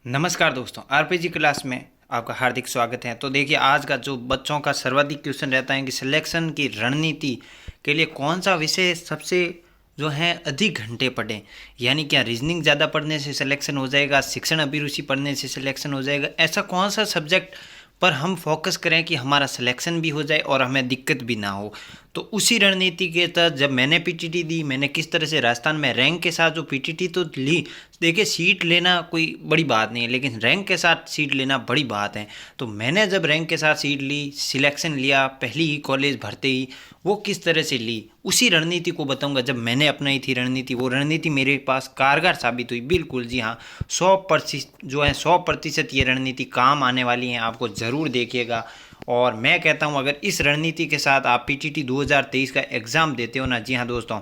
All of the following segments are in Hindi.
नमस्कार दोस्तों, आरपीजी क्लास में आपका हार्दिक स्वागत है। तो देखिए, आज का जो बच्चों का सर्वाधिक क्वेश्चन रहता है कि सिलेक्शन की रणनीति के लिए कौन सा विषय सबसे जो है अधिक घंटे पढ़ें। यानी क्या रीजनिंग ज़्यादा पढ़ने से सिलेक्शन हो जाएगा, शिक्षण अभिरुचि पढ़ने से सिलेक्शन हो जाएगा, ऐसा कौन सा सब्जेक्ट पर हम फोकस करें कि हमारा सिलेक्शन भी हो जाए और हमें दिक्कत भी ना हो। तो उसी रणनीति के तहत जब मैंने पीटीटी दी, मैंने किस तरह से राजस्थान में रैंक के साथ जो पीटीटी तो ली। देखिए, सीट लेना कोई बड़ी बात नहीं है, लेकिन रैंक के साथ सीट लेना बड़ी बात है। तो मैंने जब रैंक के साथ सीट ली, सिलेक्शन लिया, पहली ही कॉलेज भरते ही, वो किस तरह से ली उसी रणनीति को बताऊंगा। जब मैंने अपनाई थी रणनीति, वो रणनीति मेरे पास कारगर साबित हुई। बिल्कुल जी हाँ, 100% जो है 100% ये रणनीति काम आने वाली है, आपको ज़रूर देखिएगा। और मैं कहता हूँ, अगर इस रणनीति के साथ आप पीटीटी 2023 का एग्ज़ाम देते हो ना, जी हाँ दोस्तों,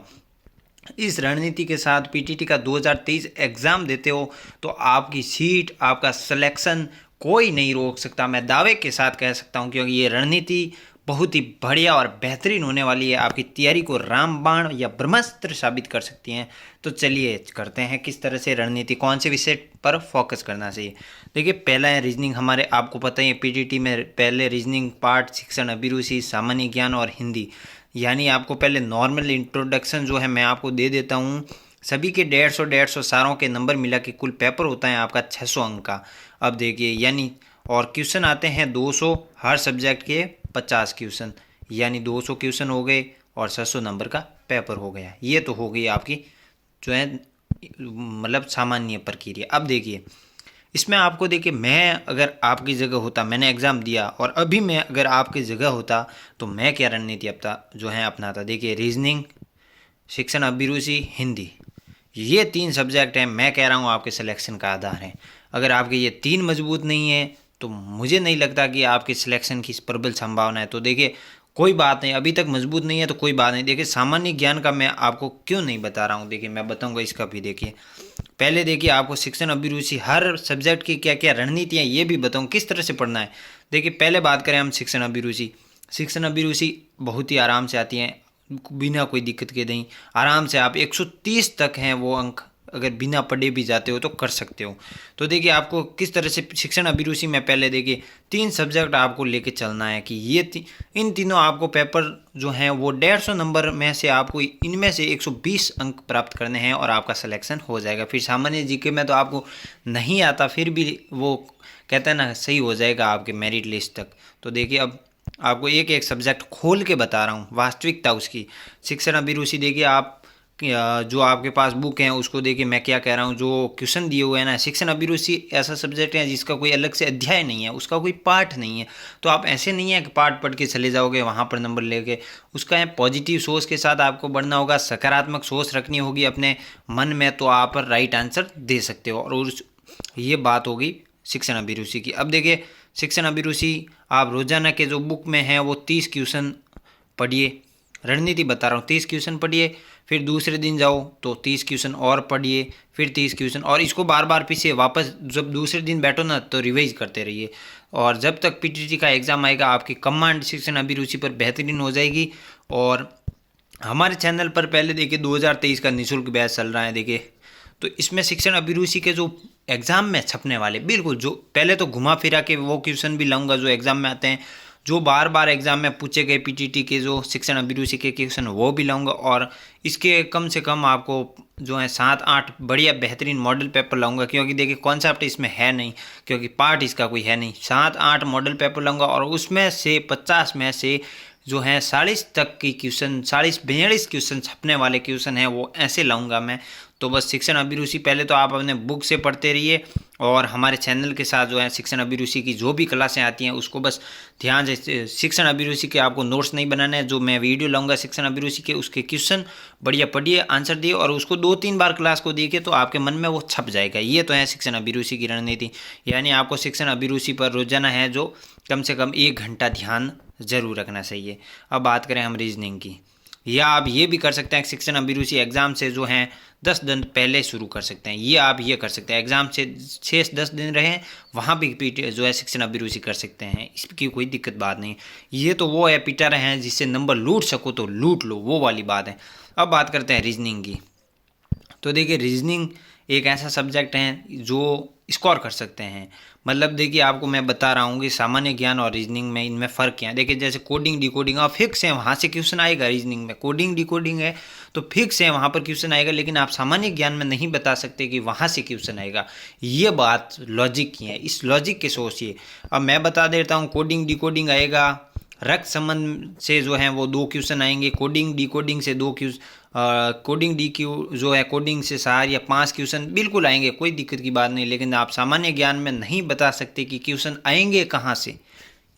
इस रणनीति के साथ पीटीटी का 2023 एग्ज़ाम देते हो तो आपकी सीट, आपका सिलेक्शन कोई नहीं रोक सकता। मैं दावे के साथ कह सकता हूं, क्योंकि ये रणनीति बहुत ही बढ़िया और बेहतरीन होने वाली है। आपकी तैयारी को रामबाण या ब्रह्मास्त्र साबित कर सकती हैं। तो चलिए करते हैं किस तरह से रणनीति, कौन से विषय पर फोकस करना चाहिए। देखिए, पहला है रीजनिंग। हमारे आपको पता ही है, पीटीटी में पहले रीजनिंग पार्ट, शिक्षण अभिरुचि, सामान्य ज्ञान और हिंदी। यानी आपको पहले नॉर्मल इंट्रोडक्शन जो है मैं आपको दे देता हूँ। सभी के 150 सारों के नंबर मिला के कुल पेपर होता है आपका 600 अंक का। अब देखिए, यानी और क्वेश्चन आते हैं 200, हर सब्जेक्ट के 50 क्वेश्चन, यानी 200 क्वेश्चन हो गए और 600 नंबर का पेपर हो गया। ये तो हो गई आपकी जो है मतलब सामान्य प्रक्रिया। अब देखिए, इसमें आपको देखिए, मैं अगर आपकी जगह होता, मैंने एग्ज़ाम दिया और अभी मैं अगर आपकी जगह होता तो मैं क्या रणनीति अपनाता। देखिए, रीजनिंग, शिक्षण अभिरुचि, हिंदी, ये 3 सब्जेक्ट हैं। मैं कह रहा हूँ आपके सिलेक्शन का आधार है। अगर आपके ये 3 मजबूत नहीं है तो मुझे नहीं लगता कि आपके सिलेक्शन की प्रबल संभावना है। तो देखिए, कोई बात नहीं, अभी तक मजबूत नहीं है तो कोई बात नहीं। देखिए, सामान्य ज्ञान का मैं आपको क्यों नहीं बता रहा हूँ, देखिए मैं बताऊँगा इसका भी। देखिए, पहले देखिए, आपको शिक्षण अभिरुचि, हर सब्जेक्ट की क्या क्या रणनीतियाँ ये भी बताऊँ किस तरह से पढ़ना है। देखिए, पहले बात करें हम शिक्षण अभिरुचि। शिक्षण अभिरुचि बहुत ही आराम से आती हैं, बिना कोई दिक्कत के नहीं। आराम से आप 130 तक हैं वो अंक, अगर बिना पढ़े भी जाते हो तो कर सकते हो। तो देखिए, आपको किस तरह से शिक्षण अभिरुचि में पहले देखिए 3 सब्जेक्ट आपको लेके चलना है कि इन तीनों आपको पेपर जो हैं वो 150 नंबर में से आपको इनमें से 120 अंक प्राप्त करने हैं और आपका सिलेक्शन हो जाएगा। फिर सामान्य जीके में तो आपको नहीं आता, फिर भी वो कहते हैं ना, सही हो जाएगा आपके मेरिट लिस्ट तक। तो देखिए, अब आपको एक एक सब्जेक्ट खोल के बता रहा हूँ, वास्तविकता उसकी। शिक्षण अभिरुचि देखिए, आप जो आपके पास बुक है उसको देखिए, मैं क्या कह रहा हूँ, जो क्वेश्चन दिए हुए हैं ना। शिक्षण अभिरुचि ऐसा सब्जेक्ट है जिसका कोई अलग से अध्याय नहीं है, उसका कोई पाठ नहीं है। तो आप ऐसे नहीं है कि पाठ पढ़ के चले जाओगे वहाँ पर नंबर लेके। उसका है पॉजिटिव सोच के साथ आपको बढ़ना होगा, सकारात्मक सोच रखनी होगी अपने मन में, तो आप राइट आंसर दे सकते हो। और ये बात होगी शिक्षण अभिरुचि की। अब देखिए, शिक्षण अभिरुचि आप रोजाना के जो बुक में है वो 30 क्वेश्चन पढ़िए। रणनीति बता रहा हूँ, 30 क्वेश्चन पढ़िए, फिर दूसरे दिन जाओ तो 30 क्वेश्चन और पढ़िए, फिर 30 क्वेश्चन, और इसको बार बार पीछे वापस जब दूसरे दिन बैठो ना तो रिवाइज करते रहिए। और जब तक पीटीटी का एग्ज़ाम आएगा आपकी कमांड शिक्षण अभिरुचि पर बेहतरीन हो जाएगी। और हमारे चैनल पर पहले देखिए 2023 का निःशुल्क बैच चल रहा है। देखिए, तो इसमें शिक्षण अभिरुचि के जो एग्ज़ाम में छपने वाले, बिल्कुल जो पहले तो घुमा फिरा के वो क्वेश्चन भी लाऊंगा जो एग्ज़ाम में आते हैं, जो बार बार एग्ज़ाम में पूछे गए पीटीटी के जो शिक्षण अभिरुचि के क्वेश्चन वो भी लाऊंगा। और इसके कम से कम आपको जो है 7-8 बढ़िया बेहतरीन मॉडल पेपर लाऊंगा, क्योंकि देखिए कॉन्सेप्ट इसमें है नहीं, क्योंकि पार्ट इसका कोई है नहीं। 7-8 मॉडल पेपर लाऊंगा और उसमें से 50 में से जो है 40 तक की क्वेश्चन, 40-42 क्वेश्चन छपने वाले क्वेश्चन हैं वो ऐसे लाऊंगा मैं। तो बस शिक्षण अभिरुचि पहले तो आप अपने बुक से पढ़ते रहिए, और हमारे चैनल के साथ जो है शिक्षण अभिरुचि की जो भी क्लासें आती हैं उसको बस ध्यान से, शिक्षण अभिरुचि के आपको नोट्स नहीं बनाने हैं। जो मैं वीडियो लाऊंगा शिक्षण अभिरुचि के, उसके क्वेश्चन बढ़िया पढ़िए, आंसर दिए, और उसको 2-3 बार क्लास को देखिए तो आपके मन में वो छप जाएगा। ये तो है शिक्षण अभिरुचि की रणनीति। यानी आपको शिक्षण अभिरुचि पर रोजाना है जो कम से कम 1 घंटा ध्यान जरूर रखना चाहिए। अब बात करें हम रीजनिंग की, या आप ये भी कर सकते हैं शिक्षण अभिरुचि एग्ज़ाम से जो हैं 10 दिन पहले शुरू कर सकते हैं। ये आप ये कर सकते हैं, एग्ज़ाम से 6-10 दिन रहे वहाँ भी पीटी जो है शिक्षण अभिरुचि कर सकते हैं, इसकी कोई दिक्कत बात नहीं। ये तो वो है पीटा रहे हैं जिससे नंबर लूट सको तो लूट लो, वो वाली बात है। अब बात करते हैं रीजनिंग की। तो देखिए, रीजनिंग एक ऐसा सब्जेक्ट है जो स्कोर कर सकते हैं। मतलब देखिए आपको मैं बता रहा हूँ कि सामान्य ज्ञान और रीजनिंग में इनमें फ़र्क क्या है। देखिए जैसे कोडिंग डिकोडिंग और फिक्स है, वहाँ से क्वेश्चन आएगा। रीजनिंग में कोडिंग डिकोडिंग है तो फिक्स है, वहाँ पर क्वेश्चन आएगा, लेकिन आप सामान्य ज्ञान में नहीं बता सकते कि वहाँ से क्वेश्चन आएगा। ये बात लॉजिक की है, इस लॉजिक के सोचिए। अब मैं बता देता हूँ, कोडिंग डिकोडिंग आएगा, रक्त संबंध से जो है वो 2 क्वेश्चन आएंगे, कोडिंग डिकोडिंग से 2 क्वेश्चन, कोडिंग डी क्यू जो है कोडिंग से 4 या 5 क्वेश्चन बिल्कुल आएंगे, कोई दिक्कत की बात नहीं। लेकिन आप सामान्य ज्ञान में नहीं बता सकते कि क्वेश्चन आएंगे कहाँ से,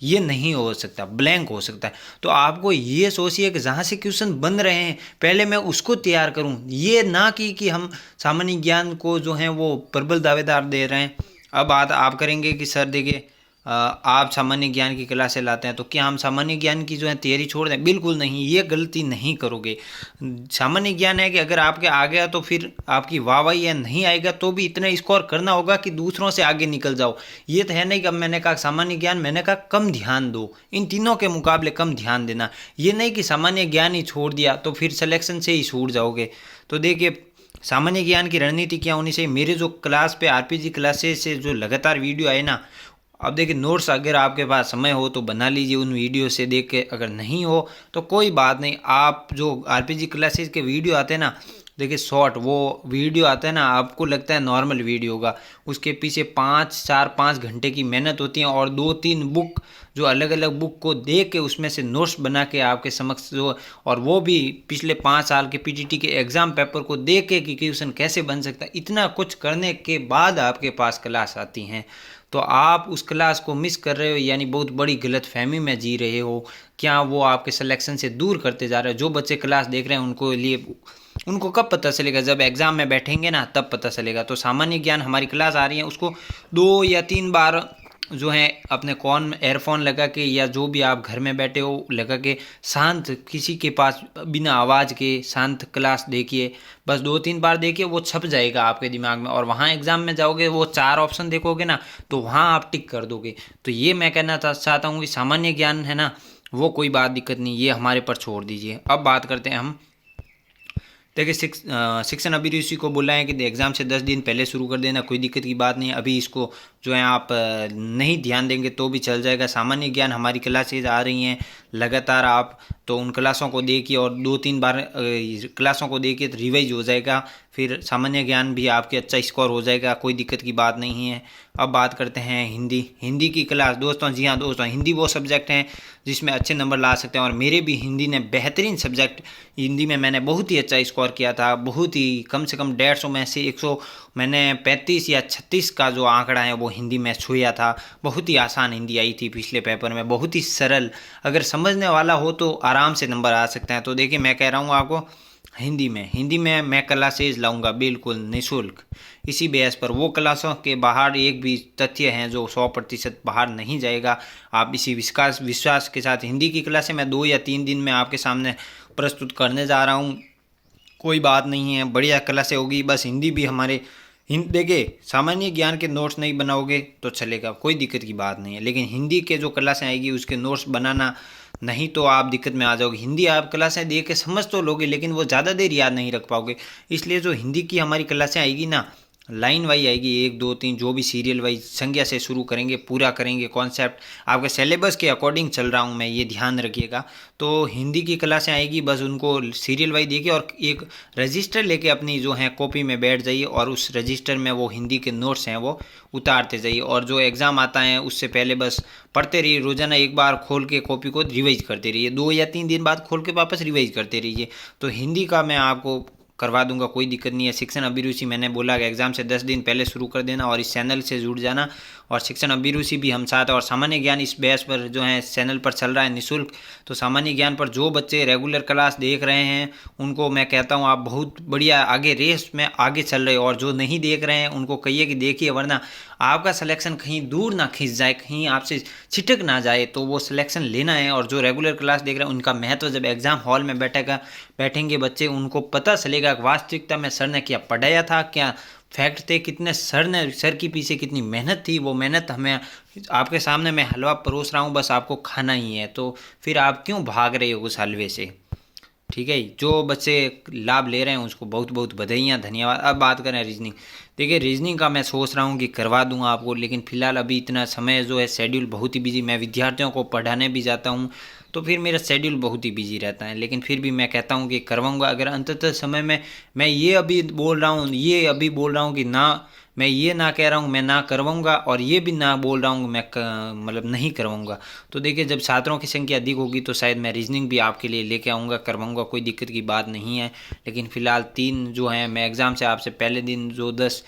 ये नहीं हो सकता, ब्लैंक हो सकता है। तो आपको ये सोचिए कि जहाँ से क्वेश्चन बन रहे हैं पहले मैं उसको तैयार करूँ, ये ना कि हम सामान्य ज्ञान को जो है वो प्रबल दावेदार दे रहे हैं। अब बात आप करेंगे कि सर देखिए आप सामान्य ज्ञान की क्लासें लाते हैं तो क्या हम सामान्य ज्ञान की जो है तैयारी छोड़ दें? बिल्कुल नहीं, ये गलती नहीं करोगे। सामान्य ज्ञान है कि अगर आपके आ गया तो फिर आपकी वाहवाही है, नहीं आएगा तो भी इतना स्कोर करना होगा कि दूसरों से आगे निकल जाओ। ये तो है नहीं कि अब मैंने कहा सामान्य ज्ञान, मैंने कहा कम ध्यान दो, इन तीनों के मुकाबले कम ध्यान देना। ये नहीं कि सामान्य ज्ञान ही छोड़ दिया तो फिर सिलेक्शन से ही छूट जाओगे। तो देखिए सामान्य ज्ञान की रणनीति क्या होनी चाहिए। मेरे जो क्लास पे आरपीजी क्लासेस से जो लगातार वीडियो आए ना, अब देखिए नोट्स अगर आपके पास समय हो तो बना लीजिए उन वीडियो से देख के, अगर नहीं हो तो कोई बात नहीं। आप जो आरपीजी क्लासेस के वीडियो आते हैं ना, देखिए शॉर्ट वो वीडियो आता है ना, आपको लगता है नॉर्मल वीडियो होगा, उसके पीछे 5 घंटे की मेहनत होती है और 2-3 बुक जो अलग अलग बुक को देख के उसमें से नोट्स बना के आपके समक्ष जो, और वो भी पिछले 5 साल के पीटीटी के एग्ज़ाम पेपर को देख के कि क्वेश्चन कैसे बन सकता है, इतना कुछ करने के बाद आपके पास क्लास आती हैं। तो आप उस क्लास को मिस कर रहे हो, यानी बहुत बड़ी गलतफहमी में जी रहे हो। क्या वो आपके सिलेक्शन से दूर करते जा रहे हो? जो बच्चे क्लास देख रहे हैं उनको कब पता चलेगा? जब एग्ज़ाम में बैठेंगे ना तब पता चलेगा। तो सामान्य ज्ञान हमारी क्लास आ रही है, उसको 2 या 3 बार जो है अपने कौन एयरफोन लगा के या जो भी आप घर में बैठे हो लगा के शांत, किसी के पास बिना आवाज़ के शांत क्लास देखिए। बस 2-3 बार देखिए, वो छप जाएगा आपके दिमाग में, और वहाँ एग्ज़ाम में जाओगे वो 4 ऑप्शन देखोगे ना तो वहाँ आप टिक कर दोगे। तो ये मैं कहना चाहता हूँ कि सामान्य ज्ञान है ना, वो कोई बात दिक्कत नहीं, ये हमारे पर छोड़ दीजिए। अब बात करते हैं हम, देखिए शिक्षण अभिरुचि को बोला है कि एग्ज़ाम से 10 दिन पहले शुरू कर देना, कोई दिक्कत की बात नहीं। अभी इसको जो है आप नहीं ध्यान देंगे तो भी चल जाएगा। सामान्य ज्ञान हमारी क्लासेज आ रही हैं लगातार, आप तो उन क्लासों को देखिए और 2-3 बार क्लासों को देखिए तो रिवाइज हो जाएगा, फिर सामान्य ज्ञान भी आपके अच्छा स्कोर हो जाएगा, कोई दिक्कत की बात नहीं है। अब बात करते हैं हिंदी की क्लास। दोस्तों जी हाँ दोस्तों, हिंदी वो सब्जेक्ट हैं जिसमें अच्छे नंबर ला सकते हैं, और मेरे भी हिंदी ने बेहतरीन सब्जेक्ट, हिंदी में मैंने बहुत ही अच्छा स्कोर किया था, बहुत ही कम से कम 150 में से 100 मैंने 35 या 36 का जो आंकड़ा है वो हिंदी में छुआ था। बहुत ही आसान हिंदी आई थी पिछले पेपर में, बहुत ही सरल, अगर समझने वाला हो तो आराम से नंबर आ सकते हैं। तो देखिए मैं कह रहा हूँ आपको, हिंदी में मैं क्लासेज लाऊंगा बिल्कुल निःशुल्क। इसी बेस पर वो क्लासों के बाहर एक भी तथ्य हैं जो 100% बाहर नहीं जाएगा। आप इसी विश्वास के साथ हिंदी की क्लासें मैं 2 या 3 दिन में आपके सामने प्रस्तुत करने जा रहा हूँ। कोई बात नहीं है, बढ़िया क्लासें होगी। बस हिंदी भी हमारे देखिए सामान्य ज्ञान के नोट्स नहीं बनाओगे तो चलेगा, कोई दिक्कत की बात नहीं है, लेकिन हिंदी के जो क्लासें आएगी उसके नोट्स बनाना, नहीं तो आप दिक्कत में आ जाओगे। हिंदी आप क्लासें देख के समझ तो लोगे लेकिन वो ज़्यादा देर याद नहीं रख पाओगे। इसलिए जो हिंदी की हमारी क्लासें आएगी ना, लाइन वाइज आएगी, 1 2 3 जो भी सीरियल वाइज संज्ञा से शुरू करेंगे, पूरा करेंगे कॉन्सेप्ट, आपके सिलेबस के अकॉर्डिंग चल रहा हूँ मैं, ये ध्यान रखिएगा। तो हिंदी की क्लासें आएगी, बस उनको सीरियल वाइज देखिए और एक रजिस्टर लेके अपनी जो है कॉपी में बैठ जाइए और उस रजिस्टर में वो हिंदी के नोट्स हैं वो उतारते जाइए, और जो एग्ज़ाम आता है उससे पहले बस पढ़ते रहिए। रोज़ाना एक बार खोल के कॉपी को रिवाइज करते रहिए, 2 या 3 दिन बाद खोल के वापस रिवाइज करते रहिए। तो हिंदी का मैं आपको करवा दूंगा, कोई दिक्कत नहीं है। शिक्षण अभिरुचि मैंने बोला कि एग्जाम से 10 दिन पहले शुरू कर देना और इस चैनल से जुड़ जाना, और शिक्षण अभिरुचि भी हम साथ, और सामान्य ज्ञान इस बेस पर जो है चैनल पर चल रहा है निःशुल्क। तो सामान्य ज्ञान पर जो बच्चे रेगुलर क्लास देख रहे हैं उनको मैं कहता हूँ आप बहुत बढ़िया आगे रेस में आगे चल रहे हो, और जो नहीं देख रहे हैं उनको कहिए कि देखिए, वरना आपका सिलेक्शन कहीं दूर ना खिंच जाए, कहीं आपसे छिटक ना जाए। तो वो सिलेक्शन लेना है, और जो रेगुलर क्लास देख रहे हैं उनका महत्व जब एग्ज़ाम हॉल में बैठेंगे बच्चे, उनको पता चलेगा वास्तविकता में सर ने क्या पढ़ाया था, क्या फैक्ट थे, कितने सर की पीछे कितनी मेहनत थी। वो मेहनत हमें आपके सामने मैं हलवा परोस रहा हूँ, बस आपको खाना ही है, तो फिर आप क्यों भाग रहे हो उस हलवे से। ठीक है, जो बच्चे लाभ ले रहे हैं उसको बहुत बहुत बधाइयाँ, धन्यवाद। अब बात करें रीजनिंग। देखिए रीजनिंग का मैं सोच रहा हूँ कि करवा दूंगा आपको, लेकिन फ़िलहाल अभी इतना समय जो है शेड्यूल बहुत ही बिजी, मैं विद्यार्थियों को पढ़ाने भी जाता हूँ तो फिर मेरा शेड्यूल बहुत ही बिजी रहता है, लेकिन फिर भी मैं कहता हूँ कि करवाऊँगा। अगर अंततः समय में मैं ये अभी बोल रहा हूँ, ये अभी बोल रहा हूँ कि ना, मैं ये ना कह रहा हूँ मैं ना करवाऊँगा, और ये भी ना बोल रहा हूँ मैं मतलब नहीं करवाऊँगा। तो देखिए जब छात्रों की संख्या अधिक होगी तो शायद मैं रीजनिंग भी आपके लिए लेके आऊँगा, करवाऊँगा, कोई दिक्कत की बात नहीं है। लेकिन फ़िलहाल 3 जो हैं, मैं एग्ज़ाम से आपसे पहले दिन जो 10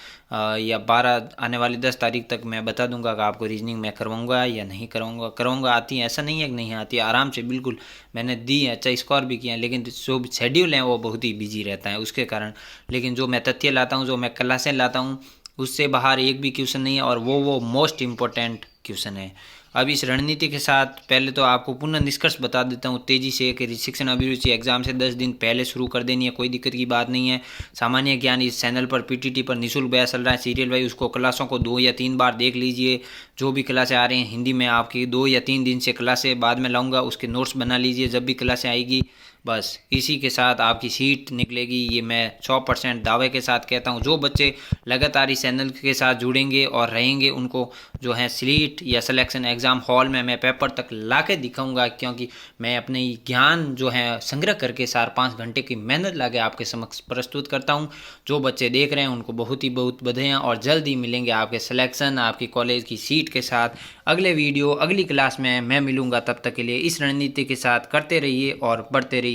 या 12 आने वाली 10 तारीख तक मैं बता दूंगा कि आपको रीजनिंग मैं करवाऊँगा या नहीं करवाऊँगा। करवाऊँगा, आती है ऐसा नहीं है कि नहीं आती है, आराम से बिल्कुल मैंने दी है, अच्छा स्कोर भी किया है, लेकिन जो शेड्यूल है वो बहुत ही बिजी रहता है उसके कारण। लेकिन जो मैं तथ्य लाता हूँ, जो मैं क्लासें लाता हूँ, उससे बाहर एक भी क्वेश्चन नहीं है, और वो मोस्ट इम्पोर्टेंट क्वेश्चन है। अब इस रणनीति के साथ पहले तो आपको पुनः निष्कर्ष बता देता हूँ तेजी से कि शिक्षण अभिरुचि एग्जाम से 10 दिन पहले शुरू कर देनी है, कोई दिक्कत की बात नहीं है। सामान्य ज्ञान इस चैनल पर पीटीटी पर निःशुल्क बैच चल रहा है सीरियल वाइज, उसको क्लासों को 2 या 3 बार देख लीजिए। जो भी क्लासें आ रही हैं हिंदी में, आपकी 2 या 3 दिन से क्लासें बाद में लाऊंगा, उसके नोट्स बना लीजिए जब भी क्लासें आएगी। बस इसी के साथ आपकी सीट निकलेगी, ये मैं 100% दावे के साथ कहता हूँ। जो बच्चे लगातार इस चैनल के साथ जुड़ेंगे और रहेंगे उनको जो है सीट या सिलेक्शन एग्ज़ाम हॉल में मैं पेपर तक ला के दिखाऊँगा, क्योंकि मैं अपने ज्ञान जो है संग्रह करके 4-5 घंटे की मेहनत ला के आपके समक्ष प्रस्तुत करता हूँ। जो बच्चे देख रहे हैं उनको बहुत ही बहुत बधाइयाँ, और जल्द ही मिलेंगे आपके सिलेक्शन, आपकी कॉलेज की सीट के साथ। अगले वीडियो अगली क्लास में मैं मिलूँगा, तब तक के लिए इस रणनीति के साथ करते रहिए और बढ़ते रहिए।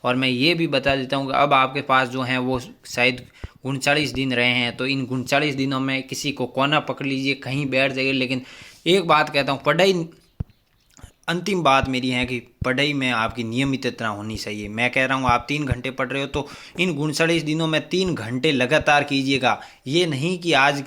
और मैं ये भी बता देता हूँ कि अब आपके पास जो है वो शायद 39 दिन रहे हैं, तो इन 39 दिनों में किसी को कोना पकड़ लीजिए, कहीं बैठ जाइए। लेकिन एक बात कहता हूँ, पढ़ाई, अंतिम बात मेरी है कि पढ़ाई में आपकी नियमितता होनी चाहिए। मैं कह रहा हूँ आप 3 घंटे पढ़ रहे हो तो इन 39 दिनों में 3 घंटे लगातार कीजिएगा। ये नहीं कि आज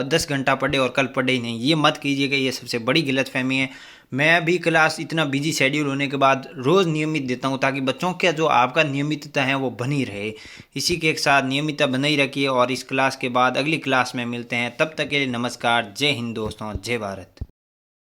10 घंटा पढ़े और कल पढ़े ही नहीं, ये मत कीजिएगा, ये सबसे बड़ी गलतफहमी है। मैं भी क्लास इतना बिजी शेड्यूल होने के बाद रोज़ नियमित देता हूँ, ताकि बच्चों का जो आपका नियमितता है वो बनी रहे। इसी के साथ नियमितता बनाई रखिए, और इस क्लास के बाद अगली क्लास में मिलते हैं। तब तक के लिए नमस्कार, जय हिंद दोस्तों, जय भारत।